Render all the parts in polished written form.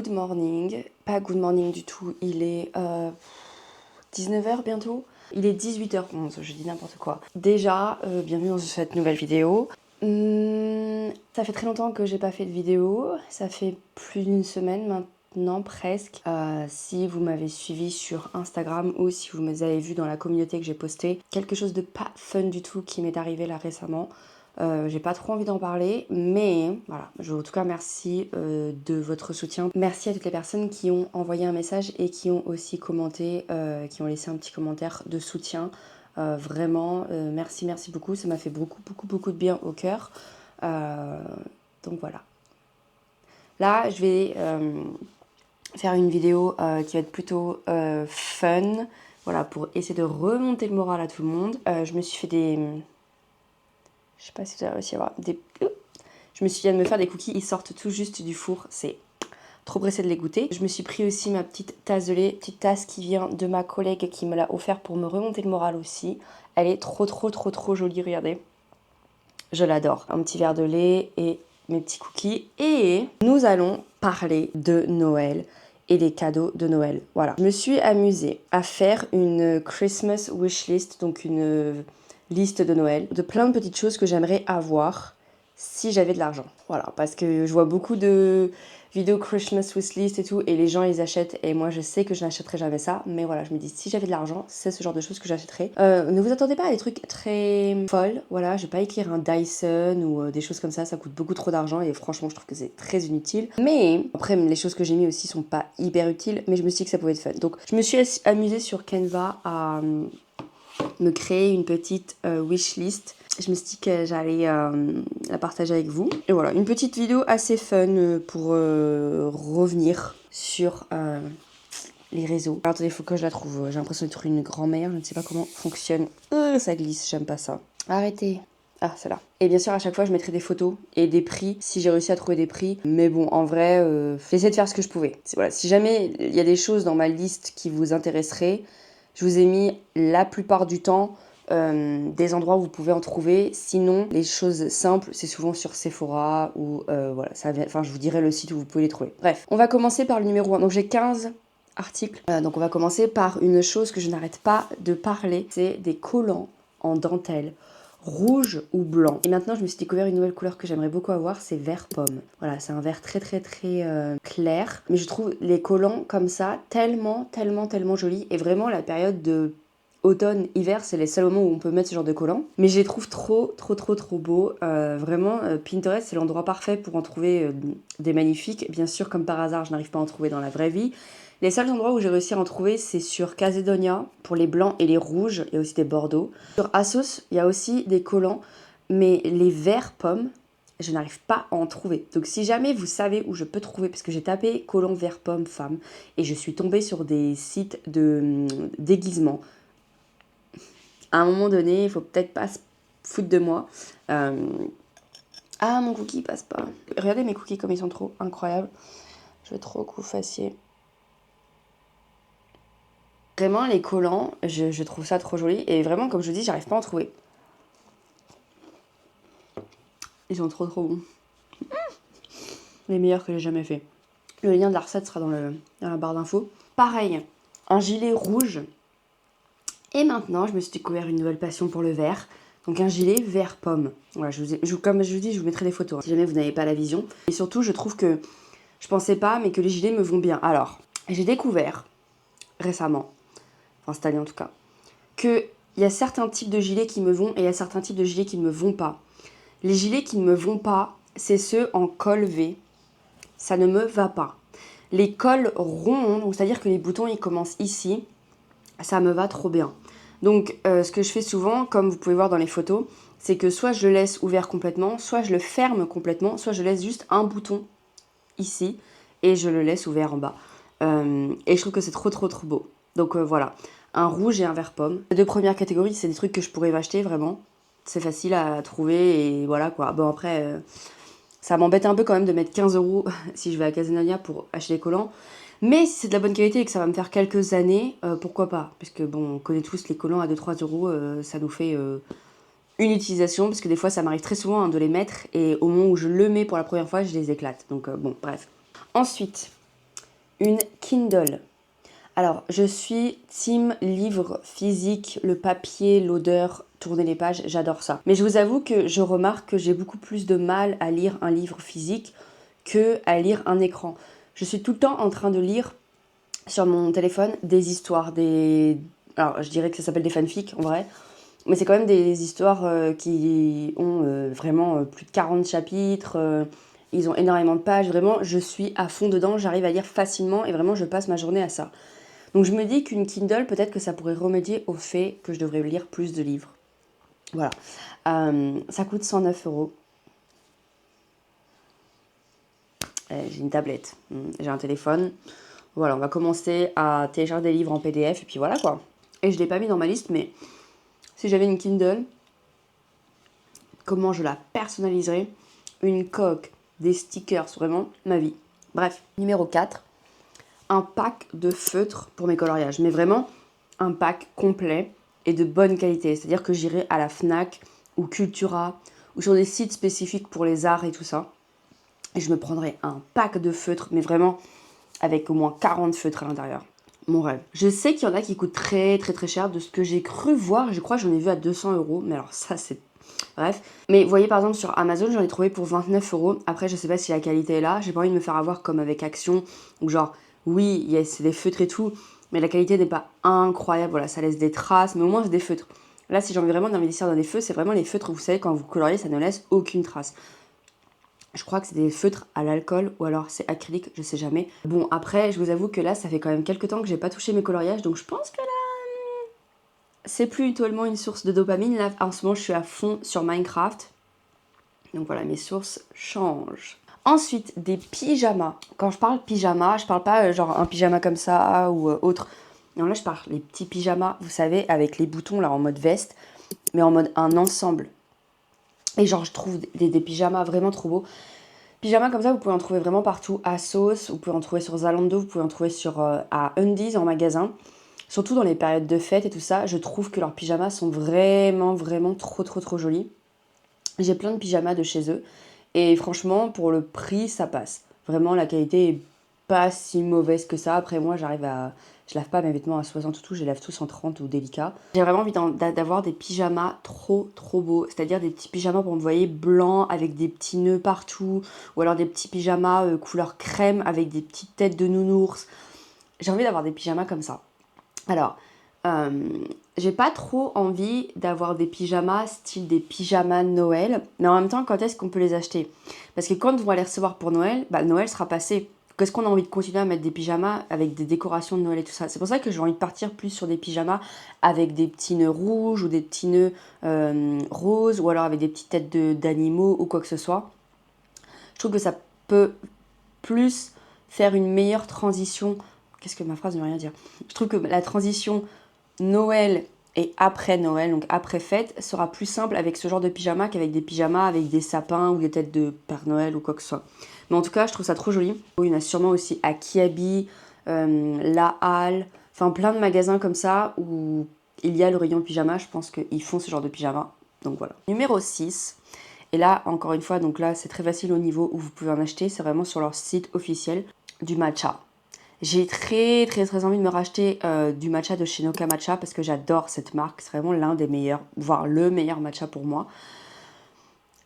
good morning. Pas good morning du tout, il est 19h bientôt. Il est 18h11, je dis n'importe quoi. Déjà, bienvenue dans cette nouvelle vidéo. Ça fait très longtemps que j'ai pas fait de vidéo, ça fait plus d'une semaine maintenant presque. Si vous m'avez suivi sur Instagram ou si vous m'avez vu dans la communauté que j'ai posté, quelque chose de pas fun du tout qui m'est arrivé là récemment. J'ai pas trop envie d'en parler, mais voilà, en tout cas merci de votre soutien. Merci à toutes les personnes qui ont envoyé un message et qui ont aussi commenté, qui ont laissé un petit commentaire de soutien. Vraiment, merci beaucoup, ça m'a fait beaucoup de bien au cœur. Donc voilà. Là, je vais faire une vidéo qui va être plutôt fun, voilà, pour essayer de remonter le moral à tout le monde. Je me suis fait des... Je sais pas si vous avez réussi à voir des... Je me suis dit de me faire des cookies, ils sortent tout juste du four, c'est trop pressé de les goûter. Je me suis pris aussi ma petite tasse de lait, petite tasse qui vient de ma collègue qui me l'a offert pour me remonter le moral aussi. Elle est trop jolie, regardez. Je l'adore. Un petit verre de lait et mes petits cookies. Et nous allons parler de Noël et des cadeaux de Noël. Voilà. Je me suis amusée à faire une Christmas wish list, donc une liste de Noël, de plein de petites choses que j'aimerais avoir si j'avais de l'argent. Voilà, parce que je vois beaucoup de vidéos Christmas wish list et tout, et les gens ils achètent, et moi je sais que je n'achèterai jamais ça, mais voilà, je me dis si j'avais de l'argent, c'est ce genre de choses que j'achèterais. Ne vous attendez pas à des trucs très folles, voilà, je vais pas écrire un Dyson ou des choses comme ça coûte beaucoup trop d'argent, et franchement je trouve que c'est très inutile. Mais après les choses que j'ai mis aussi sont pas hyper utiles, mais je me suis dit que ça pouvait être fun. Donc je me suis amusée sur Canva à me créer une petite wish list. Je me suis dit que j'allais la partager avec vous. Et voilà, une petite vidéo assez fun pour revenir sur les réseaux. Alors, attendez, il faut que je la trouve. J'ai l'impression d'être une grand-mère. Je ne sais pas comment fonctionne. Ça glisse, j'aime pas ça. Arrêtez. Ah, c'est là. Et bien sûr, à chaque fois, je mettrai des photos et des prix, si j'ai réussi à trouver des prix. Mais bon, en vrai, j'essaie de faire ce que je pouvais. Voilà, si jamais il y a des choses dans ma liste qui vous intéresseraient, je vous ai mis la plupart du temps des endroits où vous pouvez en trouver. Sinon, les choses simples, c'est souvent sur Sephora ou voilà, enfin, je vous dirai le site où vous pouvez les trouver. Bref, on va commencer par le numéro 1. Donc j'ai 15 articles. Donc on va commencer par une chose que je n'arrête pas de parler, c'est des collants en dentelle. Rouge ou blanc. Et maintenant, je me suis découvert une nouvelle couleur que j'aimerais beaucoup avoir, c'est vert pomme. Voilà, c'est un vert très clair. Mais je trouve les collants comme ça tellement jolis. Et vraiment, la période de automne-hiver, c'est les seuls moments où on peut mettre ce genre de collants. Mais je les trouve trop beaux. Vraiment, Pinterest, c'est l'endroit parfait pour en trouver des magnifiques. Bien sûr, comme par hasard, je n'arrive pas à en trouver dans la vraie vie. Les seuls endroits où j'ai réussi à en trouver, c'est sur Casedonia, pour les blancs et les rouges, il y a aussi des bordeaux. Sur Asos, il y a aussi des collants, mais les verts pommes, je n'arrive pas à en trouver. Donc si jamais vous savez où je peux trouver, parce que j'ai tapé collants vert pomme femme, et je suis tombée sur des sites de déguisement. À un moment donné, il faut peut-être pas se foutre de moi. Ah, mon cookie passe pas. Regardez mes cookies comme ils sont trop incroyables. Je vais trop que vous fassiez... Vraiment, les collants, je trouve ça trop joli. Et vraiment, comme je vous dis, j'arrive pas à en trouver. Ils sont trop bons. Les meilleurs que j'ai jamais fait. Le lien de la recette sera dans la barre d'infos. Pareil, un gilet rouge. Et maintenant, je me suis découvert une nouvelle passion pour le vert. Donc un gilet vert pomme. Voilà, comme je vous dis, je vous mettrai des photos. Si jamais vous n'avez pas la vision. Et surtout, je trouve que, je pensais pas, mais que les gilets me vont bien. Alors, j'ai découvert récemment, enfin cette année en tout cas, qu'il y a certains types de gilets qui me vont et il y a certains types de gilets qui ne me vont pas. Les gilets qui ne me vont pas, c'est ceux en col V. Ça ne me va pas. Les cols ronds, c'est-à-dire que les boutons ils commencent ici, ça me va trop bien. Donc ce que je fais souvent, comme vous pouvez voir dans les photos, c'est que soit je le laisse ouvert complètement, soit je le ferme complètement, soit je laisse juste un bouton ici et je le laisse ouvert en bas. Et je trouve que c'est trop beau. Donc voilà, un rouge et un vert pomme. Les deux premières catégories, c'est des trucs que je pourrais acheter vraiment. C'est facile à trouver et voilà quoi. Bon après, ça m'embête un peu quand même de mettre 15 € si je vais à Casedonia pour acheter des collants. Mais si c'est de la bonne qualité et que ça va me faire quelques années, pourquoi pas. Parce que bon, on connaît tous les collants à 2-3 €, ça nous fait une utilisation. Parce que des fois, ça m'arrive très souvent de les mettre et au moment où je le mets pour la première fois, je les éclate. Donc bon, bref. Ensuite, une Kindle. Alors, je suis team livre physique, le papier, l'odeur, tourner les pages, j'adore ça. Mais je vous avoue que je remarque que j'ai beaucoup plus de mal à lire un livre physique que à lire un écran. Je suis tout le temps en train de lire sur mon téléphone des histoires, alors je dirais que ça s'appelle des fanfics en vrai, mais c'est quand même des histoires qui ont vraiment plus de 40 chapitres, ils ont énormément de pages, vraiment je suis à fond dedans, j'arrive à lire facilement et vraiment je passe ma journée à ça. Donc je me dis qu'une Kindle, peut-être que ça pourrait remédier au fait que je devrais lire plus de livres. Voilà. Ça coûte 109 €. J'ai une tablette, j'ai un téléphone. Voilà, on va commencer à télécharger des livres en PDF et puis voilà quoi. Et je ne l'ai pas mis dans ma liste, mais si j'avais une Kindle, comment je la personnaliserais? Une coque, des stickers, vraiment ma vie. Bref, numéro 4, un pack de feutres pour mes coloriages. Mais vraiment, un pack complet et de bonne qualité. C'est-à-dire que j'irai à la Fnac ou Cultura ou sur des sites spécifiques pour les arts et tout ça. Et je me prendrai un pack de feutres, mais vraiment avec au moins 40 feutres à l'intérieur. Mon rêve. Je sais qu'il y en a qui coûtent très très très cher. De ce que j'ai cru voir, je crois que j'en ai vu à 200 €. Mais alors ça c'est... Bref. Mais vous voyez par exemple sur Amazon, j'en ai trouvé pour 29 €. Après je sais pas si la qualité est là. J'ai pas envie de me faire avoir comme avec Action. Ou genre, oui, c'est des feutres et tout. Mais la qualité n'est pas incroyable. Voilà, ça laisse des traces. Mais au moins c'est des feutres. Là si j'ai envie vraiment d'investir dans des feutres, c'est vraiment les feutres, vous savez, quand vous coloriez, ça ne laisse aucune trace. Je crois que c'est des feutres à l'alcool ou alors c'est acrylique, je sais jamais. Bon, après, je vous avoue que là, ça fait quand même quelques temps que j'ai pas touché mes coloriages, donc je pense que là, c'est plus tellement une source de dopamine. Là, en ce moment, je suis à fond sur Minecraft. Donc voilà, mes sources changent. Ensuite, des pyjamas. Quand je parle pyjama, je parle pas genre un pyjama comme ça ou autre. Non, là, je parle les petits pyjamas, vous savez, avec les boutons là en mode veste, mais en mode un ensemble. Et genre, je trouve des pyjamas vraiment trop beaux. Pyjamas comme ça, vous pouvez en trouver vraiment partout. À Sauce, vous pouvez en trouver sur Zalando, vous pouvez en trouver à Undies en magasin. Surtout dans les périodes de fête et tout ça, je trouve que leurs pyjamas sont vraiment, vraiment trop, trop, trop jolis. J'ai plein de pyjamas de chez eux. Et franchement, pour le prix, ça passe. Vraiment, la qualité est pas si mauvaise que ça. Après, moi, je lave pas mes vêtements à 60 ou tout, je les lave tous en 30 ou délicat. J'ai vraiment envie d'avoir des pyjamas trop, trop beaux. C'est-à-dire des petits pyjamas, pour me voyez, blancs avec des petits nœuds partout. Ou alors des petits pyjamas couleur crème avec des petites têtes de nounours. J'ai envie d'avoir des pyjamas comme ça. Alors, j'ai pas trop envie d'avoir des pyjamas style des pyjamas Noël, mais en même temps, quand est-ce qu'on peut les acheter? Parce que quand on va les recevoir pour Noël, bah Noël sera passé. Qu'est-ce qu'on a envie de continuer à mettre des pyjamas avec des décorations de Noël et tout ça? C'est pour ça que j'ai envie de partir plus sur des pyjamas avec des petits nœuds rouges ou des petits nœuds roses ou alors avec des petites têtes d'animaux ou quoi que ce soit. Je trouve que ça peut plus faire une meilleure transition. Qu'est-ce que ma phrase ne veut rien dire? Je trouve que la transition Noël et après Noël, donc après fête, sera plus simple avec ce genre de pyjama qu'avec des pyjamas avec des sapins ou des têtes de Père Noël ou quoi que ce soit. Mais en tout cas, je trouve ça trop joli. Il y en a sûrement aussi à Kiabi, La Halle, enfin plein de magasins comme ça où il y a le rayon pyjama. Je pense qu'ils font ce genre de pyjama. Donc voilà. Numéro 6. Et là, encore une fois, donc là, c'est très facile au niveau où vous pouvez en acheter. C'est vraiment sur leur site officiel du matcha. J'ai très très très envie de me racheter du matcha de chez Noka Matcha parce que j'adore cette marque. C'est vraiment l'un des meilleurs, voire le meilleur matcha pour moi.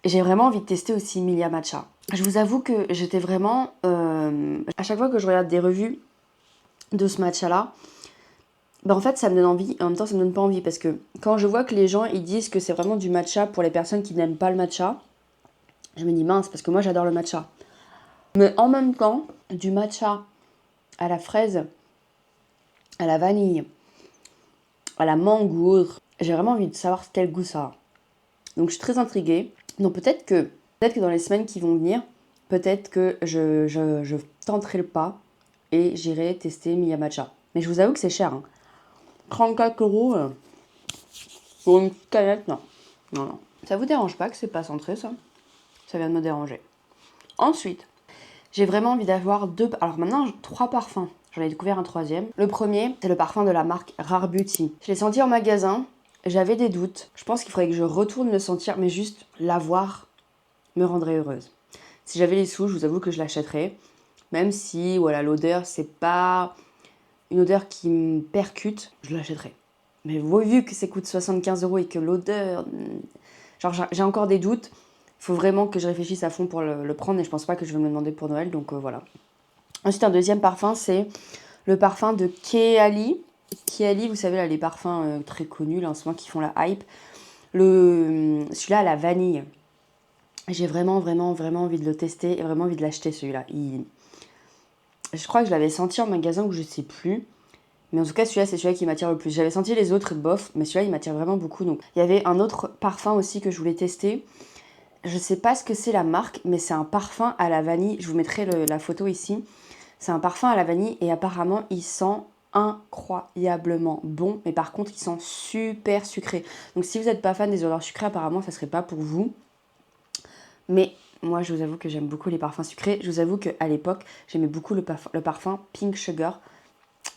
J'ai vraiment envie de tester aussi Milia Matcha. Je vous avoue que j'étais vraiment... à chaque fois que je regarde des revues de ce matcha-là, en fait ça me donne envie, en même temps ça me donne pas envie parce que quand je vois que les gens ils disent que c'est vraiment du matcha pour les personnes qui n'aiment pas le matcha, je me dis mince parce que moi j'adore le matcha. Mais en même temps, du matcha à la fraise, à la vanille, à la mangue ou autre, j'ai vraiment envie de savoir quel goût ça a. Donc je suis très intriguée. Donc peut-être que dans les semaines qui vont venir, peut-être que je tenterai le pas et j'irai tester Miya Matcha. Mais je vous avoue que c'est cher. 34 € pour une canette, non. Non, non. Ça vous dérange pas que c'est pas centré, ça? Ça vient de me déranger. Ensuite, j'ai vraiment envie d'avoir alors maintenant, 3 parfums. J'en ai découvert un troisième. Le premier, c'est le parfum de la marque Rare Beauty. Je l'ai senti en magasin. J'avais des doutes. Je pense qu'il faudrait que je retourne le sentir, mais juste l'avoir me rendrait heureuse. Si j'avais les sous, je vous avoue que je l'achèterais. Même si, voilà, l'odeur, c'est pas une odeur qui me percute, je l'achèterai. Mais vu que ça coûte 75 € et que l'odeur... Genre, j'ai encore des doutes. Il faut vraiment que je réfléchisse à fond pour le prendre et je pense pas que je vais me le demander pour Noël, donc voilà. Ensuite, un deuxième parfum, c'est le parfum de Kehali. Kehali, vous savez, là, les parfums très connus, là, en ce moment, qui font la hype. Celui-là à la vanille. J'ai vraiment envie de le tester et vraiment envie de l'acheter, celui-là. Je crois que je l'avais senti en magasin ou je sais plus. Mais en tout cas, celui-là, c'est celui-là qui m'attire le plus. J'avais senti les autres bof, mais celui-là, il m'attire vraiment beaucoup. Donc, il y avait un autre parfum aussi que je voulais tester. Je sais pas ce que c'est la marque, mais c'est un parfum à la vanille. Je vous mettrai la photo ici. C'est un parfum à la vanille et apparemment, il sent incroyablement bon. Mais par contre, il sent super sucré. Donc, si vous n'êtes pas fan des odeurs sucrées, apparemment, ça serait pas pour vous. Mais moi, je vous avoue que j'aime beaucoup les parfums sucrés. Je vous avoue qu'à l'époque, j'aimais beaucoup le parfum Pink Sugar.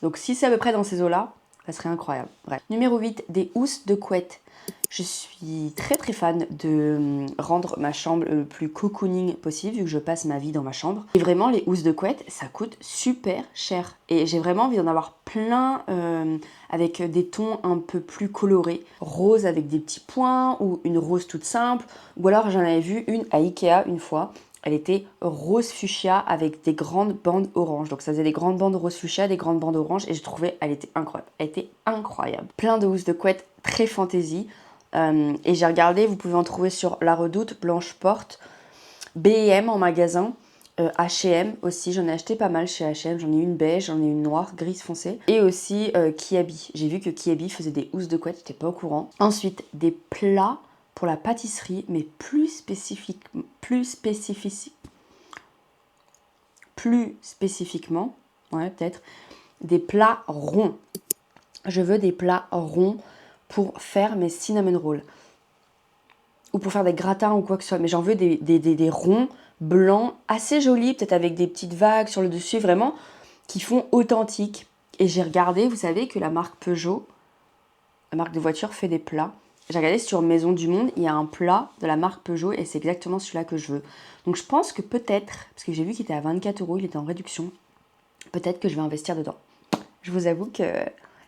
Donc si c'est à peu près dans ces eaux-là, ça serait incroyable. Bref. Numéro 8, des housses de couette. Je suis très fan de rendre ma chambre le plus cocooning possible vu que je passe ma vie dans ma chambre. Et vraiment, les housses de couette, ça coûte super cher. Et j'ai vraiment envie d'en avoir plein avec des tons un peu plus colorés. Rose avec des petits points ou une rose toute simple. Ou alors j'en avais vu une à Ikea une fois. Elle était rose fuchsia avec des grandes bandes orange. Donc ça faisait des grandes bandes rose fuchsia, des grandes bandes orange. Et je trouvais elle était incroyable. Elle était incroyable. Plein de housses de couette, très fantaisie. Et j'ai regardé, vous pouvez en trouver sur La Redoute, Blanche Porte, B&M en magasin, H&M aussi. J'en ai acheté pas mal chez H&M. J'en ai une beige, j'en ai une noire, grise foncée. Et aussi Kiabi. J'ai vu que Kiabi faisait des housses de couette, j'étais pas au courant. Ensuite, des plats pour la pâtisserie, mais plus spécifiquement, ouais peut-être, des plats ronds. Je veux des plats ronds pour faire mes cinnamon rolls. Ou pour faire des gratins ou quoi que ce soit. Mais j'en veux des ronds blancs assez jolis, peut-être avec des petites vagues sur le dessus, vraiment, qui font authentique. Et j'ai regardé, vous savez que la marque Peugeot, la marque de voiture, fait des plats. J'ai regardé sur Maison du Monde, il y a un plat de la marque Peugeot et c'est exactement celui-là que je veux. Donc je pense que peut-être, parce que j'ai vu qu'il était à 24 €, il était en réduction, peut-être que je vais investir dedans. Je vous avoue que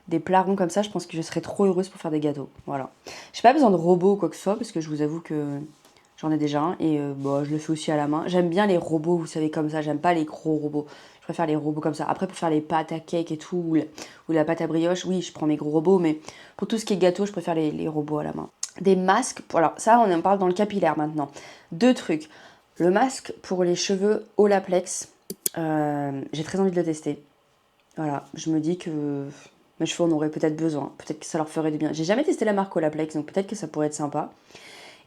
des plats ronds comme ça, je pense que je serais trop heureuse pour faire des gâteaux. Voilà. J'ai pas besoin de robot ou quoi que ce soit parce que je vous avoue que j'en ai déjà un et je le fais aussi à la main. J'aime bien les robots, vous savez, comme ça. J'aime pas les gros robots. Je préfère les robots comme ça. Après, pour faire les pâtes à cake et tout, ou la pâte à brioche, oui, je prends mes gros robots, mais pour tout ce qui est gâteau, je préfère les robots à la main. Des masques, alors ça, on en parle dans le capillaire maintenant. 2 trucs. Le masque pour les cheveux Olaplex, j'ai très envie de le tester. Voilà, je me dis que mes cheveux en auraient peut-être besoin. Peut-être que ça leur ferait du bien. J'ai jamais testé la marque Olaplex, donc peut-être que ça pourrait être sympa.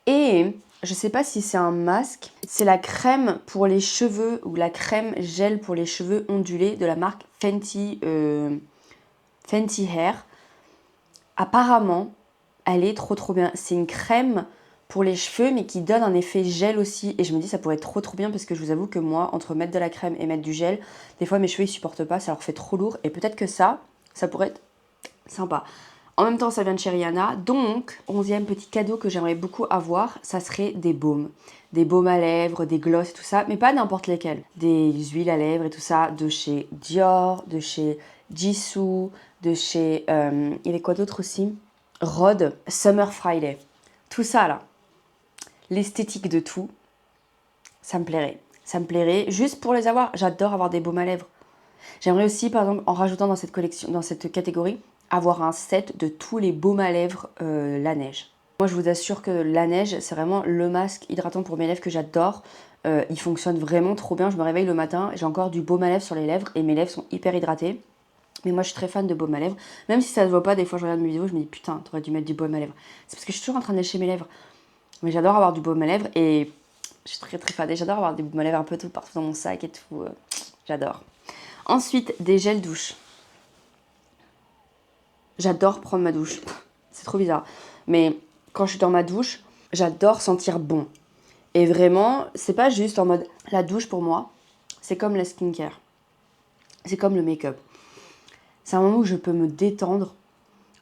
Et je sais pas si c'est un masque. C'est la crème pour les cheveux ou la crème gel pour les cheveux ondulés de la marque Fenty Hair. Apparemment, elle est trop bien. C'est une crème pour les cheveux mais qui donne un effet gel aussi. Et je me dis ça pourrait être trop bien parce que je vous avoue que moi, entre mettre de la crème et mettre du gel, des fois mes cheveux ils supportent pas, ça leur fait trop lourd. Et peut-être que ça pourrait être sympa. En même temps, ça vient de chez Rihanna. Donc, 11e petit cadeau que j'aimerais beaucoup avoir, ça serait des baumes. Des baumes à lèvres, des gloss et tout ça, mais pas n'importe lesquels. Des huiles à lèvres et tout ça, de chez Dior, de chez Jisoo, de chez... il y avait quoi d'autre aussi? Rhode, Summer Friday. Tout ça, là. L'esthétique de tout, ça me plairait. Ça me plairait juste pour les avoir. J'adore avoir des baumes à lèvres. J'aimerais aussi, par exemple, en rajoutant dans cette collection, dans cette catégorie, avoir un set de tous les baumes à lèvres la neige. Moi, je vous assure que la neige, c'est vraiment le masque hydratant pour mes lèvres que j'adore. Il fonctionne vraiment trop bien. Je me réveille le matin, j'ai encore du baume à lèvres sur les lèvres et mes lèvres sont hyper hydratées. Mais moi, je suis très fan de baume à lèvres. Même si ça se voit pas, des fois, je regarde mes vidéos, je me dis putain, t'aurais dû mettre du baume à lèvres. C'est parce que je suis toujours en train de lécher mes lèvres. Mais j'adore avoir du baume à lèvres et je suis très fan. Et j'adore avoir des baumes à lèvres un peu tout partout dans mon sac et tout. J'adore. Ensuite, des gels douche. J'adore prendre ma douche. C'est trop bizarre. Mais quand je suis dans ma douche, j'adore sentir bon. Et vraiment, c'est pas juste en mode... La douche, pour moi, c'est comme la skincare. C'est comme le make-up. C'est un moment où je peux me détendre.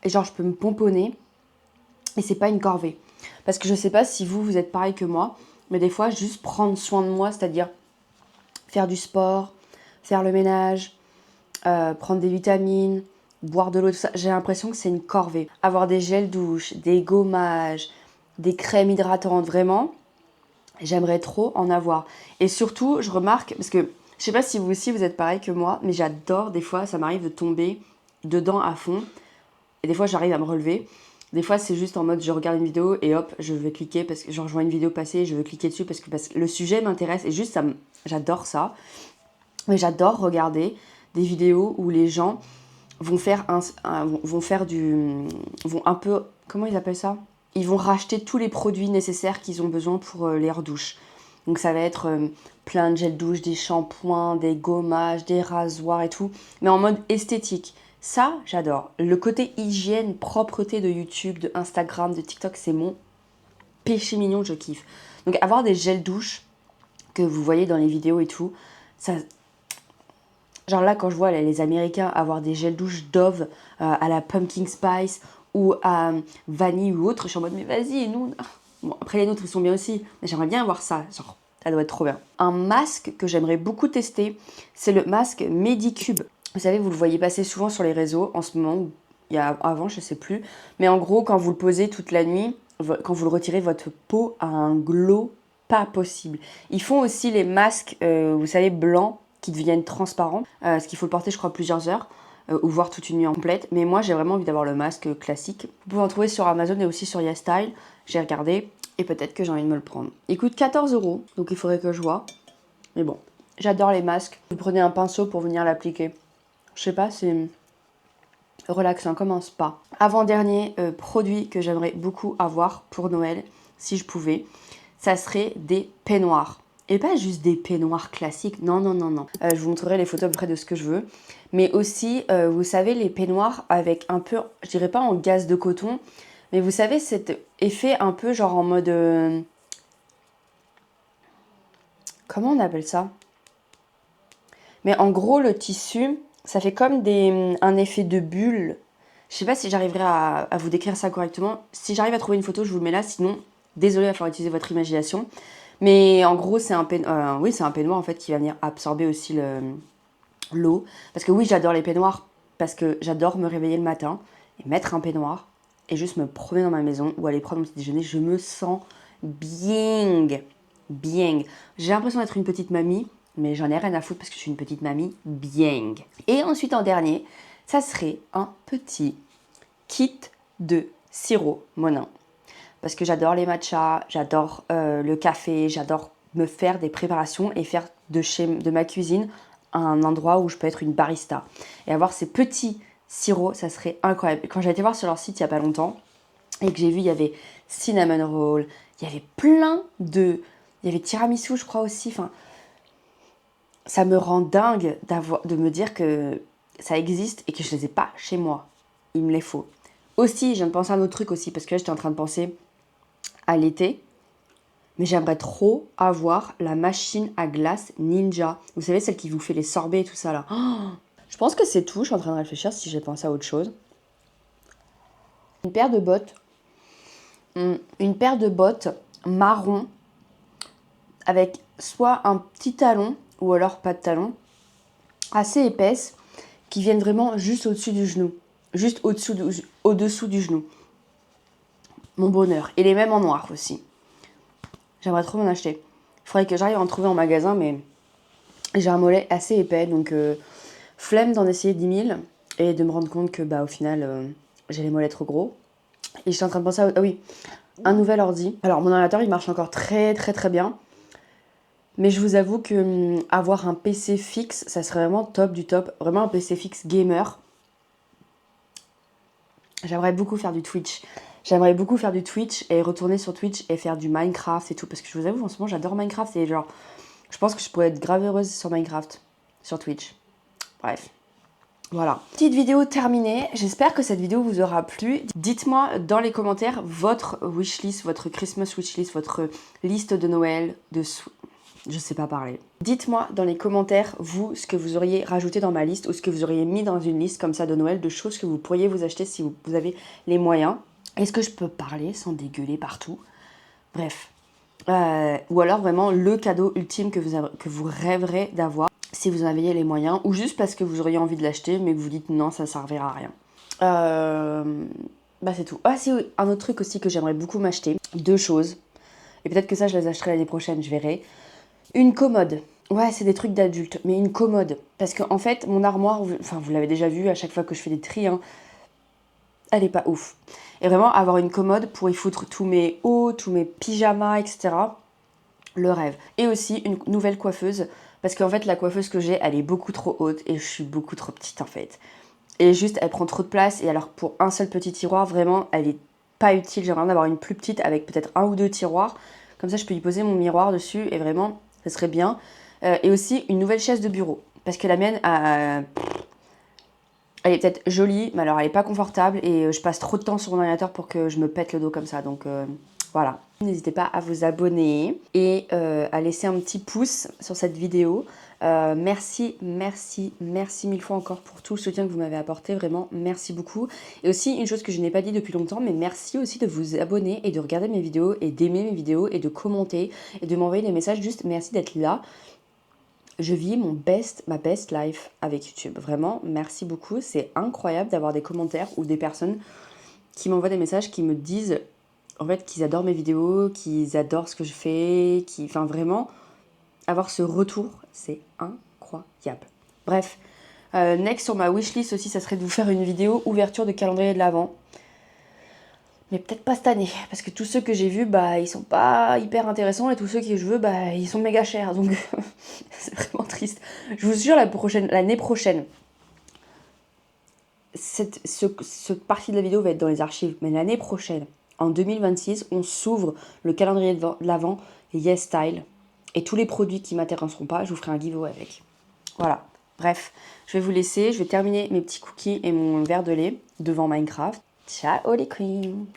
Et genre, je peux me pomponner. Et c'est pas une corvée. Parce que je sais pas si vous êtes pareil que moi. Mais des fois, juste prendre soin de moi, c'est-à-dire faire du sport, faire le ménage, prendre des vitamines, boire de l'eau, tout ça. J'ai l'impression que c'est une corvée. Avoir des gels douche, des gommages, des crèmes hydratantes, vraiment, j'aimerais trop en avoir. Et surtout, je remarque, parce que je sais pas si vous aussi vous êtes pareil que moi, mais j'adore, des fois, ça m'arrive de tomber dedans à fond. Et des fois, j'arrive à me relever. Des fois, c'est juste en mode, je regarde une vidéo et hop, je vais cliquer parce que je rejoins une vidéo passée et je veux cliquer dessus parce que le sujet m'intéresse et juste, j'adore ça. Mais j'adore regarder des vidéos où les gens vont faire vont un peu, comment ils appellent ça? Ils vont racheter tous les produits nécessaires qu'ils ont besoin pour leur douche. Donc ça va être plein de gel douche, des shampoings, des gommages, des rasoirs et tout, mais en mode esthétique. Ça, j'adore. Le côté hygiène, propreté de YouTube, de Instagram, de TikTok, c'est mon péché mignon, je kiffe. Donc avoir des gels douche que vous voyez dans les vidéos et tout, ça... Genre là, quand je vois les Américains avoir des gels douche Dove à la pumpkin spice ou à vanille ou autre, je suis en mode, mais vas-y, nous... Bon, après les nôtres, ils sont bien aussi, mais j'aimerais bien avoir ça, genre, ça doit être trop bien. Un masque que j'aimerais beaucoup tester, c'est le masque Medicube. Vous savez, vous le voyez passer souvent sur les réseaux en ce moment, ou il y a avant, je sais plus. Mais en gros, quand vous le posez toute la nuit, quand vous le retirez, votre peau a un glow pas possible. Ils font aussi les masques, vous savez, blancs, qui deviennent transparents. Ce qu'il faut le porter, je crois, plusieurs heures, ou voire toute une nuit en complète. Mais moi, j'ai vraiment envie d'avoir le masque classique. Vous pouvez en trouver sur Amazon et aussi sur YesStyle. J'ai regardé et peut-être que j'ai envie de me le prendre. Il coûte 14 €, donc il faudrait que je vois. Mais bon, j'adore les masques. Vous prenez un pinceau pour venir l'appliquer. Je sais pas, c'est relaxant comme un spa. Avant-dernier produit que j'aimerais beaucoup avoir pour Noël, si je pouvais, ça serait des peignoirs. Et pas juste des peignoirs classiques, non, non, non, non. Je vous montrerai les photos près de ce que je veux. Mais aussi, vous savez, les peignoirs avec un peu, je dirais pas en gaze de coton, mais vous savez, cet effet un peu genre en mode... comment on appelle ça? Mais en gros, le tissu, ça fait comme un effet de bulle. Je sais pas si j'arriverai à vous décrire ça correctement. Si j'arrive à trouver une photo, je vous le mets là. Sinon, désolé, il va falloir utiliser votre imagination. Mais en gros, c'est un peignoir en fait qui va venir absorber aussi l'eau. Parce que oui, j'adore les peignoirs. Parce que j'adore me réveiller le matin et mettre un peignoir et juste me promener dans ma maison ou aller prendre mon petit déjeuner. Je me sens bien. Bien. J'ai l'impression d'être une petite mamie, mais j'en ai rien à foutre parce que je suis une petite mamie bien. Et ensuite, en dernier, ça serait un petit kit de sirop Monin. Parce que j'adore les matchas, j'adore le café, j'adore me faire des préparations et faire de ma cuisine un endroit où je peux être une barista. Et avoir ces petits sirops, ça serait incroyable. Quand j'ai été voir sur leur site il n'y a pas longtemps et que j'ai vu, il y avait cinnamon roll, il y avait plein de... Il y avait tiramisu, je crois aussi. Enfin, ça me rend dingue de me dire que ça existe et que je ne les ai pas chez moi. Il me les faut. Aussi, je viens de penser à un autre truc aussi, parce que là, j'étais en train de penser à l'été. Mais j'aimerais trop avoir la machine à glace Ninja. Vous savez, celle qui vous fait les sorbets et tout ça là. Oh, je pense que c'est tout. Je suis en train de réfléchir si j'ai pensé à autre chose. Une paire de bottes. Une paire de bottes marron avec soit un petit talon ou alors pas de talon, assez épaisse, qui viennent vraiment juste au-dessus du genou. Juste au-dessous du genou. Mon bonheur. Et les mêmes en noir aussi. J'aimerais trop m'en acheter. Il faudrait que j'arrive à en trouver en magasin, mais j'ai un mollet assez épais, donc flemme d'en essayer 10 000 et de me rendre compte que au final, j'ai les mollets trop gros. Et j'étais en train de penser à... Ah oui, un nouvel ordi. Alors, mon ordinateur, il marche encore très très très bien. Mais je vous avoue que avoir un PC fixe, ça serait vraiment top du top. Vraiment un PC fixe gamer. J'aimerais beaucoup faire du Twitch. J'aimerais beaucoup faire du Twitch et retourner sur Twitch et faire du Minecraft et tout. Parce que je vous avoue, en ce moment, j'adore Minecraft. Et genre, je pense que je pourrais être grave heureuse sur Minecraft. Sur Twitch. Bref. Voilà. Petite vidéo terminée. J'espère que cette vidéo vous aura plu. Dites-moi dans les commentaires votre wishlist, votre Christmas wishlist, votre liste de Noël, je sais pas parler. Dites-moi dans les commentaires, vous, ce que vous auriez rajouté dans ma liste ou ce que vous auriez mis dans une liste comme ça de Noël, de choses que vous pourriez vous acheter si vous avez les moyens. Est-ce que je peux parler sans dégueuler partout? Bref. Ou alors vraiment le cadeau ultime que vous rêverez d'avoir. si vous en aviez les moyens, ou juste parce que vous auriez envie de l'acheter, mais que vous dites non, ça servira à rien. Bah c'est tout. Ah si, oui, un autre truc aussi que j'aimerais beaucoup m'acheter, 2 choses, et peut-être que ça je les achèterai l'année prochaine, je verrai. Une commode. Ouais, c'est des trucs d'adultes, mais une commode. Parce que en fait, mon armoire, enfin vous l'avez déjà vu à chaque fois que je fais des tris, hein, elle est pas ouf. Et vraiment, avoir une commode pour y foutre tous mes hauts, tous mes pyjamas, etc. Le rêve. Et aussi une nouvelle coiffeuse, parce qu'en fait, la coiffeuse que j'ai, elle est beaucoup trop haute et je suis beaucoup trop petite en fait. Et juste, elle prend trop de place. Et alors, pour un seul petit tiroir, vraiment, elle est pas utile. J'aimerais en avoir une plus petite avec peut-être 1 ou 2 tiroirs. Comme ça, je peux y poser mon miroir dessus et vraiment, ça serait bien. Et aussi, une nouvelle chaise de bureau. Parce que la mienne, elle est peut-être jolie, mais alors elle est pas confortable et je passe trop de temps sur mon ordinateur pour que je me pète le dos comme ça. Donc voilà. N'hésitez pas à vous abonner et à laisser un petit pouce sur cette vidéo. Merci, merci, merci mille fois encore pour tout le soutien que vous m'avez apporté. Vraiment, merci beaucoup. Et aussi, une chose que je n'ai pas dit depuis longtemps, mais merci aussi de vous abonner et de regarder mes vidéos et d'aimer mes vidéos et de commenter et de m'envoyer des messages. Juste merci d'être là. Je vis ma best life avec YouTube. Vraiment, merci beaucoup. C'est incroyable d'avoir des commentaires ou des personnes qui m'envoient des messages qui me disent en fait qu'ils adorent mes vidéos, qu'ils adorent ce que je fais, enfin vraiment, avoir ce retour, c'est incroyable. Bref, next sur ma wishlist aussi, ça serait de vous faire une vidéo ouverture de calendrier de l'Avent. Mais peut-être pas cette année, parce que tous ceux que j'ai vus, bah, ils sont pas hyper intéressants, et tous ceux que je veux, bah, ils sont méga chers, donc c'est vraiment triste. Je vous jure, l'année prochaine, ce partie de la vidéo va être dans les archives, mais l'année prochaine, en 2026, on s'ouvre le calendrier de l'Avent Yes Style, et tous les produits qui m'intéresseront pas, je vous ferai un giveaway avec. Voilà, bref, je vais vous laisser, je vais terminer mes petits cookies et mon verre de lait devant Minecraft. Ciao les queens!